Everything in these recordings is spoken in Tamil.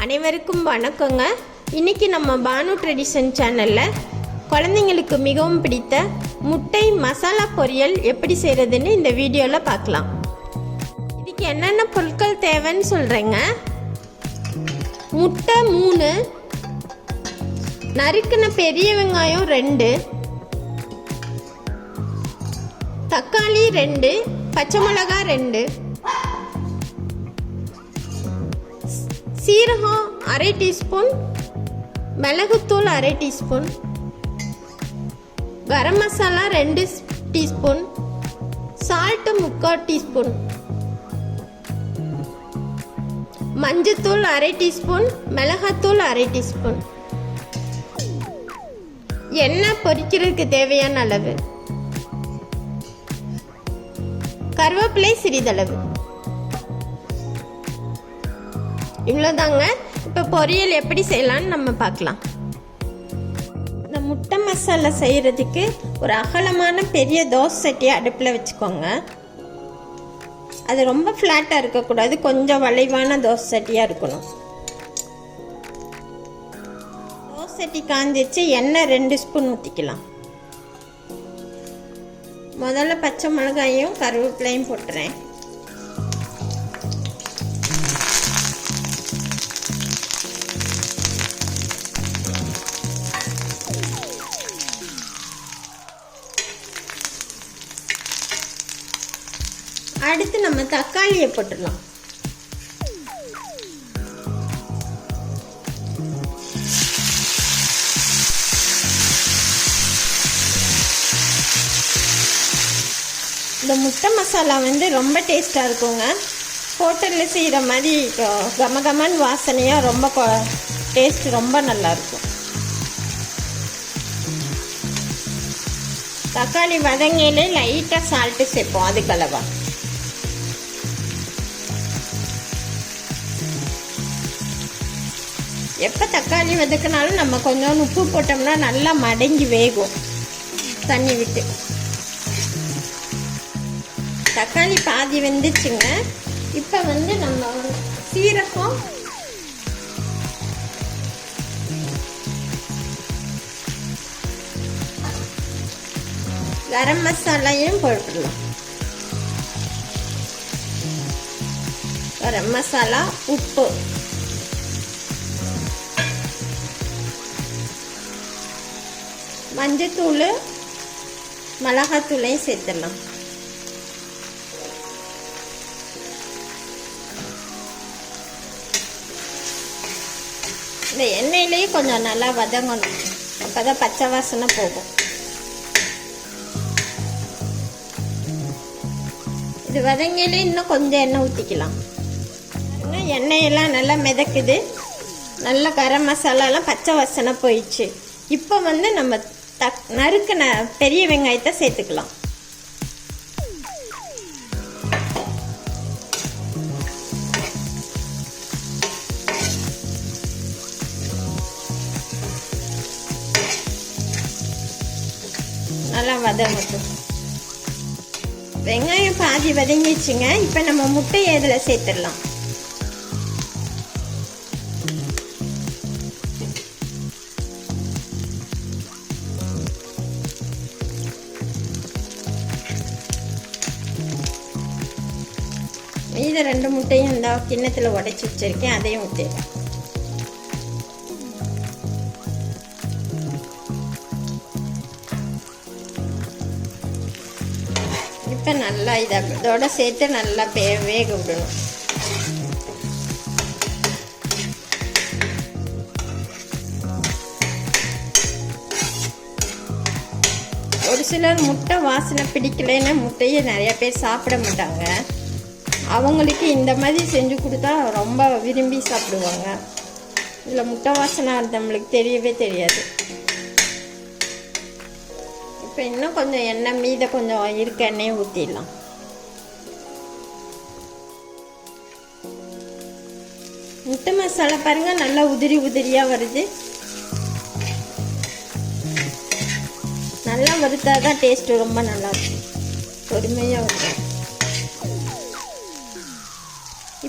அனைவருக்கும் வணக்கங்க. இன்னைக்கு நம்ம பானு ட்ரெடிஷன் சேனலில் குழந்தைங்களுக்கு மிகவும் பிடித்த முட்டை மசாலா பொரியல் எப்படி செய்கிறதுன்னு இந்த வீடியோவில் பார்க்கலாம். இதுக்கு என்னென்ன பொருட்கள் தேவைன்னு சொல்கிறேங்க. முட்டை 3, நறுக்கின பெரிய வெங்காயம் 2, தக்காளி 2, பச்சை மிளகாய் 2, சீரகம் 1/2 டீஸ்பூன், மிளகுத்தூள் 1/2 teaspoon, garam masala 2 teaspoon, salt 3/4 teaspoon, மஞ்சத்தூள் 1/2 டீஸ்பூன், மிளகாத்தூள் 1/2 டீஸ்பூன், எண்ணெய் பொரிக்கிறதுக்கு தேவையான அளவு, கருவேப்பிலை சிறிதளவு. இவ்வளோதாங்க. இப்போ பொரியல் எப்படி செய்யலான்னு நம்ம பார்க்கலாம். இந்த முட்டை மசாலா செய்கிறதுக்கு ஒரு அகலமான பெரிய தோசை சட்டியை அடுப்பில் வச்சுக்கோங்க. அது ரொம்ப ஃப்ளாட்டாக இருக்கக்கூடாது, கொஞ்சம் வளைவான தோசை சட்டியாக இருக்கணும். தோசை சட்டி காஞ்சிச்சு, எண்ணெய் 2 ஸ்பூன் ஊற்றிக்கலாம். முதல்ல பச்சை மிளகாயும் கருவேப்பிலையும் போட்டுறேன். அடுத்து நம்ம தக்காளியை போட்டுடலாம். இந்த முட்டை மசாலா ரொம்ப டேஸ்டாக இருக்குங்க. ஹோட்டலில் செய்கிற மாதிரி கமகமன் வாசனையாக ரொம்ப டேஸ்ட் ரொம்ப நல்லாயிருக்கும். தக்காளி வதங்கையிலே லைட்டாக சால்ட்டு சேர்ப்போம், அதுக்களவா. எப்போ தக்காளி வதக்கினாலும் நம்ம கொஞ்சம் உப்பு போட்டோம்னா நல்லா மடங்கி வேகும் தண்ணி விட்டு. தக்காளி பாதி வெந்துச்சுங்க. இப்போ நம்ம சீரகம், கரம் மசாலையும் போட்டுடலாம். கரம் மசாலா, உப்பு, மஞ்சத்தூள், மிளகாத்தூளையும் சேர்த்துடலாம். இந்த எண்ணெயிலேயே கொஞ்சம் நல்லா வதங்கணும், அப்போதான் பச்சை வாசனை போகும். இது வதங்கிலே இன்னும் கொஞ்சம் எண்ணெய் ஊற்றிக்கலாம். எண்ணெயெல்லாம் நல்லா மிதக்குது, நல்லா கரம் மசாலாலாம் பச்சை வாசனை போயிடுச்சு. இப்போ நம்ம நறுக்கின பெரிய வெங்காயத்தை சேர்த்துக்கலாம். நல்லா வதங்கட்டும். வெங்காயம் பாதி வதங்கிடுச்சுங்க. இப்போ நம்ம முட்டையை இதில் சேர்த்துடலாம். மீத 2 முட்டையும் இந்த கிண்ணத்தில் உடைச்சி வச்சிருக்கேன், அதையும் ஊற்றிடலாம். இப்போ நல்லா இதோட சேர்த்து நல்லா வேக விடணும். ஒரு சிலர் முட்டை வாசனை பிடிக்கலைன்னா முட்டையை நிறைய பேர் சாப்பிட மாட்டாங்க. அவங்களுக்கு இந்த மாதிரி செஞ்சு கொடுத்தா ரொம்ப விரும்பி சாப்பிடுவாங்க. இதில் முட்டை வாசனை நம்மளுக்கு தெரியவே தெரியாது. இப்போ இன்னும் கொஞ்சம் எண்ணெய் மீத கொஞ்சம் இருக்க எண்ணெயை ஊற்றிடலாம். முட்டை மசாலா பாருங்க, நல்லா உதிரி உதிரியாக வருது. நல்லா வறுத்தாதான் டேஸ்ட்டு ரொம்ப நல்லா இருக்கும், பொறுமையாக வரும்.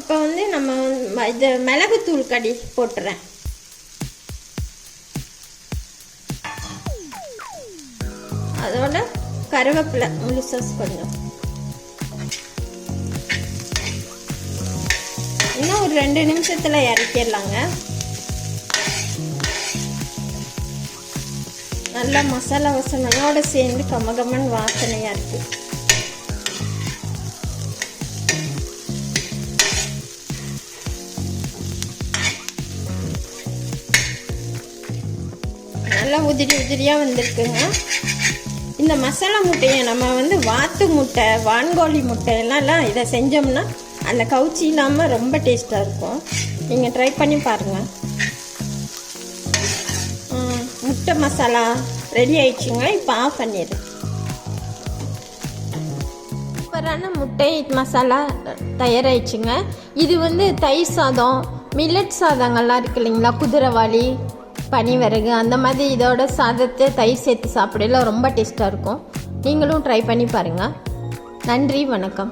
இப்போ வந்து நம்ம இது மிளகுத்தூள் கடி போட்டுறேன். அதோட கருவேப்பிலை முழுசாஸ் கொஞ்சம். இன்னும் ஒரு 2 நிமிஷத்தில் இறக்கிடலாங்க. நல்லா மசாலா வாசனையோடு சேர்ந்து கமகமன் வாசனையாக இருக்குது. நல்லா உதிரி உதிரியாக வந்திருக்குங்க. இந்த மசாலா முட்டையை நம்ம வந்து வாத்து முட்டை, வான்கோழி முட்டை எல்லாம் இதை செஞ்சோம்னா அந்த கவுச்சி இல்லாமல் ரொம்ப டேஸ்ட்டாக இருக்கும். நீங்கள் ட்ரை பண்ணி பாருங்கள். முட்டை மசாலா ரெடி ஆயிடுச்சுங்க. இப்போ ஆஃப் பண்ணிடு. சூப்பரான முட்டை மசாலா தயாராகிடுச்சுங்க. இது வந்து தயிர் சாதம், மில்லட் சாதங்கள்லாம் இருக்கு இல்லைங்களா, குதிரைவாளி, பனிவரகு, அந்த மாதிரி இதோட சாதத்தை தயிர் சேர்த்து சாப்பிடல ரொம்ப டேஸ்ட்டாக இருக்கும். நீங்களும் ட்ரை பண்ணி பாருங்கள். நன்றி, வணக்கம்.